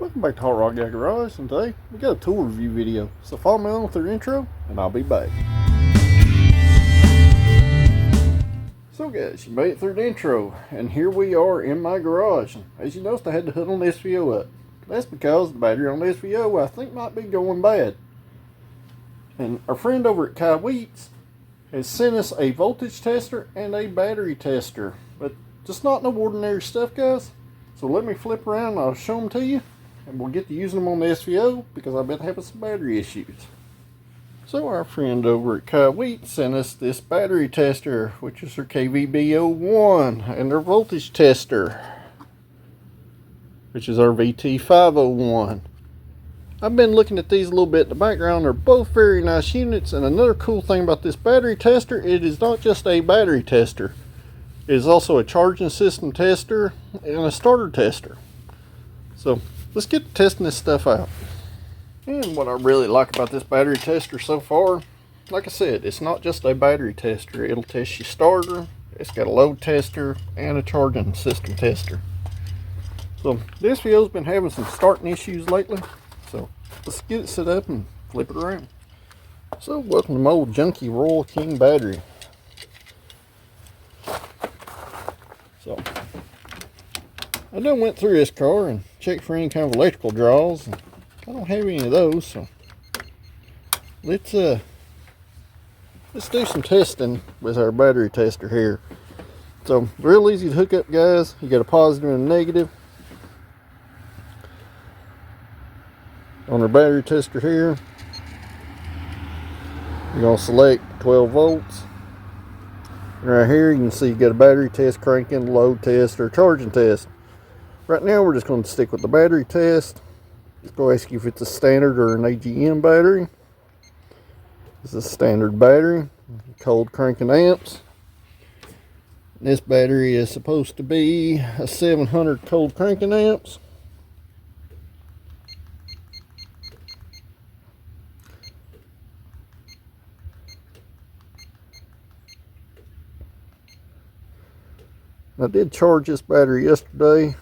Welcome back to Hot Rod Guy Garage, and today we got a tool review video. So follow me on with the intro, and I'll be back. So guys, you made it through the intro, and here we are in my garage. As you noticed, I had the hood on the SVO up. That's because the battery on the SVO I think might be going bad. And our friend over at KAIWEETS has sent us a voltage tester and a battery tester, but just not no ordinary stuff, guys. So let me flip around and I'll show them to you, and we'll get to using them on the SVO because I've been having some battery issues. So our friend over at KAIWEETS sent us this battery tester, which is their KVB01, and their voltage tester, which is our VT501. I've been looking at these a little bit in the background. They're both very nice units, and another cool thing about this battery tester, it is not just a battery tester. It is also a charging system tester and a starter tester. So let's get to testing this stuff out. And what I really like about this battery tester so far, like I said, it's not just a battery tester. It'll test your starter, it's got a load tester, and a charging system tester. So this SVO's been having some starting issues lately. So let's get it set up and flip it around. So welcome to my old junky Royal King battery. So I done went through this car and checked for any kind of electrical draws, and I don't have any of those. So let's do some testing with our battery tester here. So real easy to hook up, guys. You got a positive and a negative on our battery tester here. You're going to select 12 volts. And right here you can see you got a battery test cranking, load test, or charging test. Right now we're just going to stick with the battery test. It's going to ask you if it's a standard or an AGM battery. This is a standard battery, cold cranking amps. This battery is supposed to be a 700 cold cranking amps. I did charge this battery yesterday,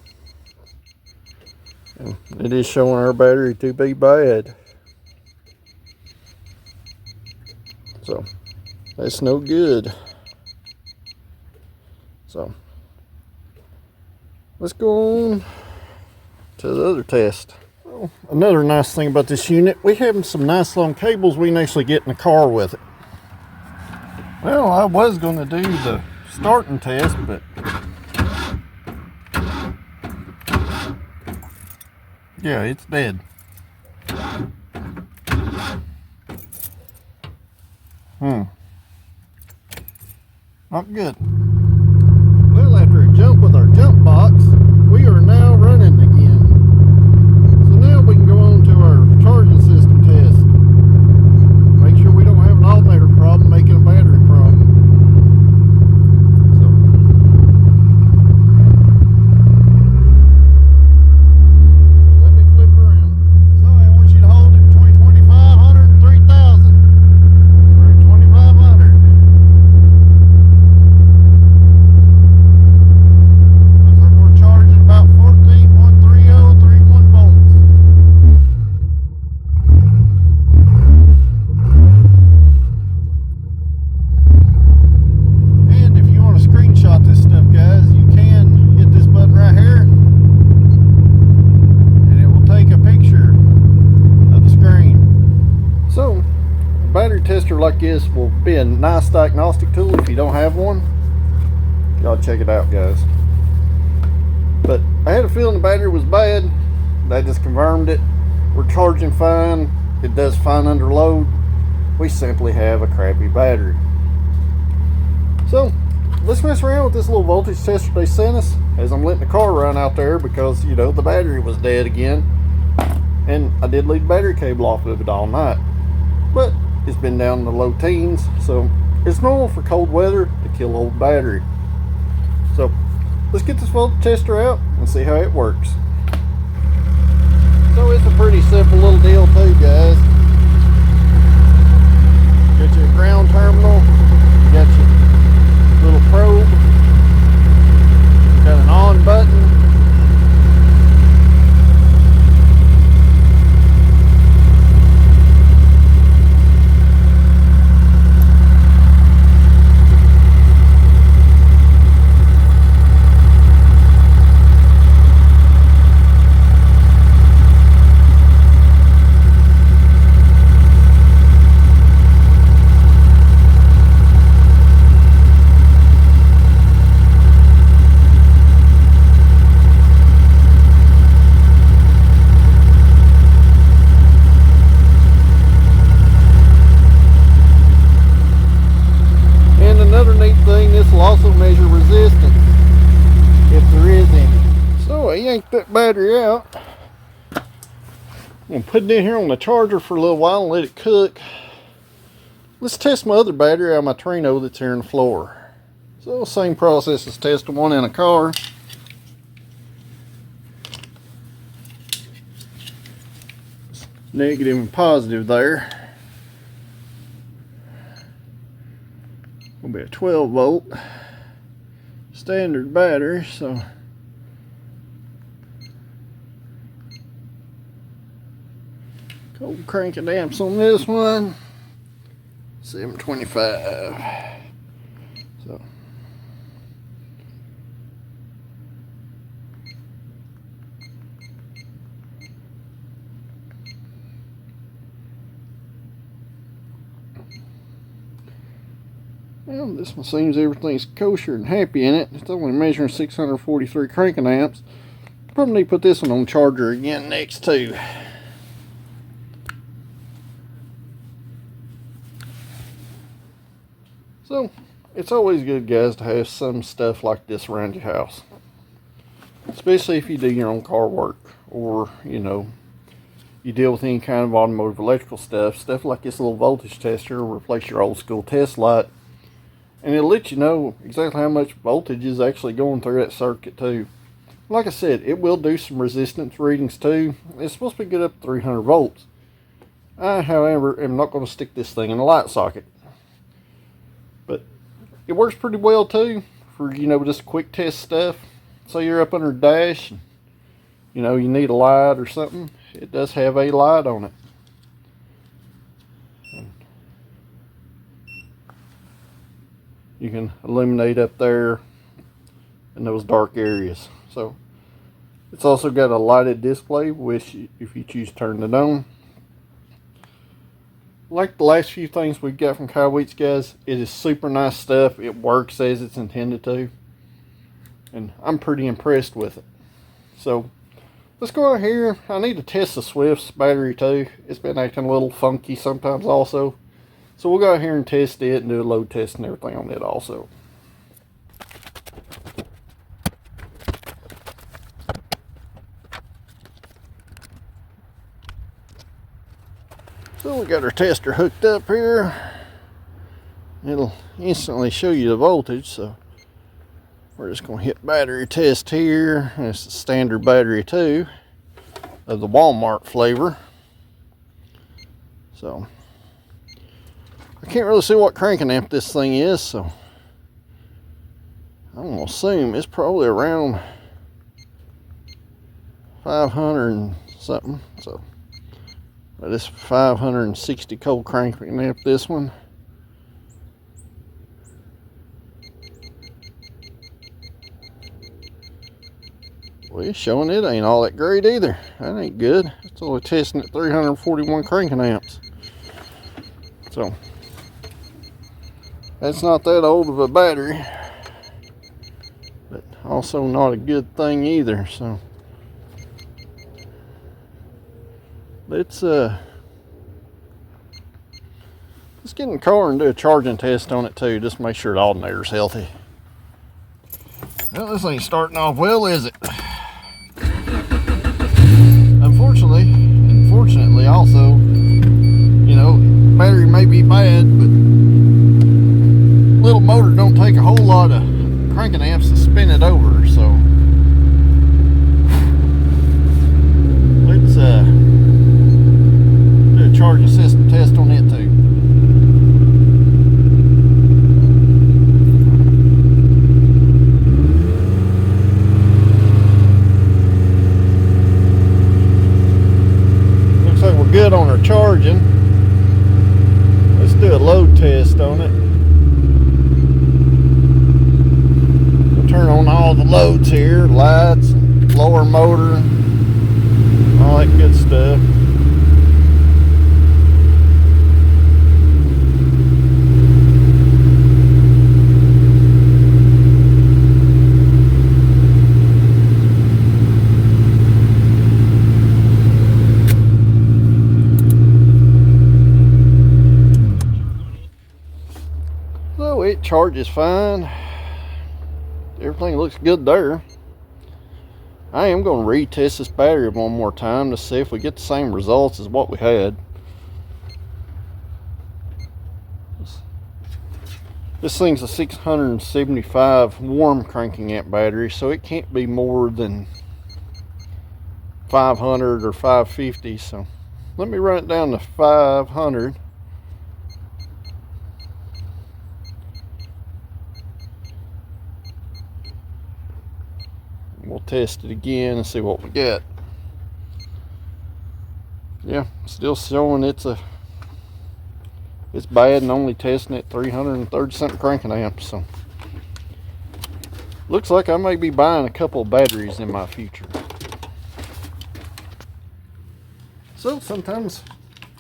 and it is showing our battery to be bad. So that's no good. So let's go on to the other test. Well, another nice thing about this unit, we have some nice long cables we can actually get in the car with it. Well, I was going to do the starting test, but yeah, it's dead. Not good. Well, after a jump with our jump box, we are now running again. So now we can go on to our charging system test. Make sure we don't have an alternator problem making a battery problem. Tester like this will be a nice diagnostic tool if you don't have one. Y'all check it out, guys. But I had a feeling the battery was bad. They just confirmed it. We're charging fine. It does fine under load. We simply have a crappy battery. So let's mess around with this little voltage tester they sent us as I'm letting the car run out there because, you know, the battery was dead again. And I did leave the battery cable off of it all night. But it's been down in the low teens, so it's normal for cold weather to kill old battery. So let's get this voltage tester out and see how it works. So it's a pretty simple little deal too, guys. Got your ground terminal, you got your little probe, you got an on button, yank that battery out. I'm gonna put it in here on the charger for a little while and let it cook. Let's test my other battery out of my Trino that's here on the floor. So same process as testing one in a car. Negative and positive there. Will be a 12 volt standard battery, so cold cranking amps on this one, 725. So well, this one seems everything's kosher and happy in it. It's only measuring 643 cranking amps. Probably need to put this one on charger again next too. So it's always good, guys, to have some stuff like this around your house, especially if you do your own car work, or you know, you deal with any kind of automotive electrical stuff like this little voltage tester will replace your old school test light. And it'll let you know exactly how much voltage is actually going through that circuit too. Like I said, it will do some resistance readings too. It's supposed to be good up to 300 volts. I, however, am not going to stick this thing in a light socket. But it works pretty well too for, you know, just quick test stuff. So you're up under a dash, and, you know, you need a light or something. It does have a light on it. You can illuminate up there in those dark areas. So it's also got a lighted display, which if you choose to turn it on. Like the last few things we've got from KAIWEETS, guys, it is super nice stuff. It works as it's intended to, and I'm pretty impressed with it. So let's go out here. I need to test the Swift's battery too. It's been acting a little funky sometimes also. So we'll go out here and test it and do a load test and everything on it also. So we got our tester hooked up here. It'll instantly show you the voltage, so we're just going to hit battery test here. And it's the standard battery too, of the Walmart flavor. So I can't really see what cranking amp this thing is, so I'm going to assume it's probably around 500 and something. So this 560 cold cranking amp, this one. Well, it's showing it ain't all that great either. That ain't good. It's only testing at 341 cranking amps. So that's not that old of a battery, but also not a good thing either. So let's get in the car and do a charging test on it too, just to make sure the alternator's healthy. Well, this ain't starting off well, is it? Unfortunately also, you know, battery may be bad, but little motor don't take a whole lot of cranking amps to spin it over. So let's do a charging system test on it too. Looks like we're good on our charging. Let's do a load test on it. Turn on all the loads here, lights, blower motor, all that good stuff. So it charges fine. Everything looks good there. I am going to retest this battery one more time to see if we get the same results as what we had. This thing's a 675 warm cranking amp battery, so it can't be more than 500 or 550. So let me run it down to 500. We'll test it again and see what we get. Yeah, still showing it's bad and only testing at 330 something cranking amps. So looks like I may be buying a couple of batteries in my future. So sometimes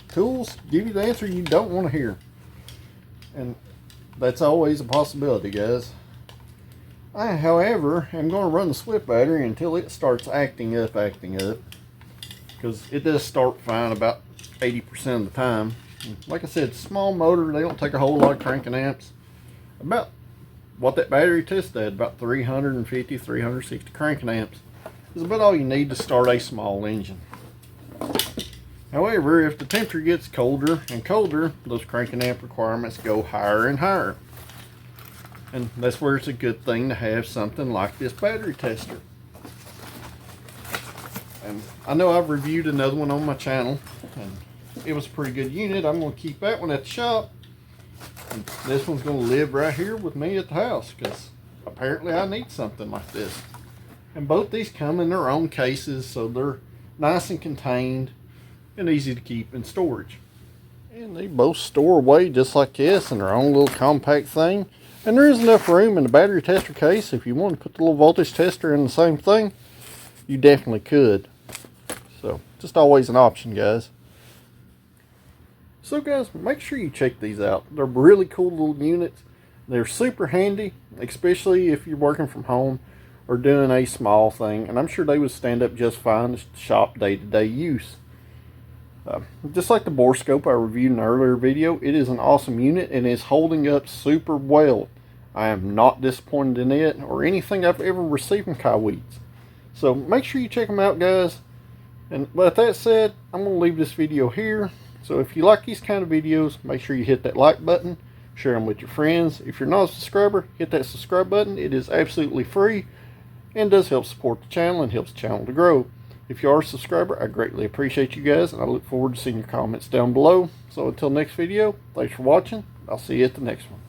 tools give you the answer you don't want to hear, and that's always a possibility, guys. I, however, am going to run the Swift battery until it starts acting up, because it does start fine about 80% of the time. Like I said, small motor, they don't take a whole lot of cranking amps. About what that battery tested at, about 350, 360 cranking amps, is about all you need to start a small engine. However, if the temperature gets colder and colder, those cranking amp requirements go higher and higher. And that's where it's a good thing to have something like this battery tester. And I know I've reviewed another one on my channel, and it was a pretty good unit. I'm going to keep that one at the shop. And this one's going to live right here with me at the house, because apparently I need something like this. And both these come in their own cases, so they're nice and contained and easy to keep in storage. And they both store away just like this in their own little compact thing. And there is enough room in the battery tester case. If you want to put the little voltage tester in the same thing, you definitely could. So just always an option, guys. So guys, make sure you check these out. They're really cool little units. They're super handy, especially if you're working from home or doing a small thing. And I'm sure they would stand up just fine to shop day-to-day use. Just like the bore scope I reviewed in an earlier video, it is an awesome unit and is holding up super well. I am not disappointed in it or anything I've ever received from KAIWEETS. So make sure you check them out, guys. And with that said, I'm going to leave this video here. So if you like these kind of videos, make sure you hit that like button, share them with your friends. If you're not a subscriber, hit that subscribe button. It is absolutely free and does help support the channel and helps the channel to grow. If you are a subscriber, I greatly appreciate you guys, and I look forward to seeing your comments down below. So until next video, thanks for watching. I'll see you at the next one.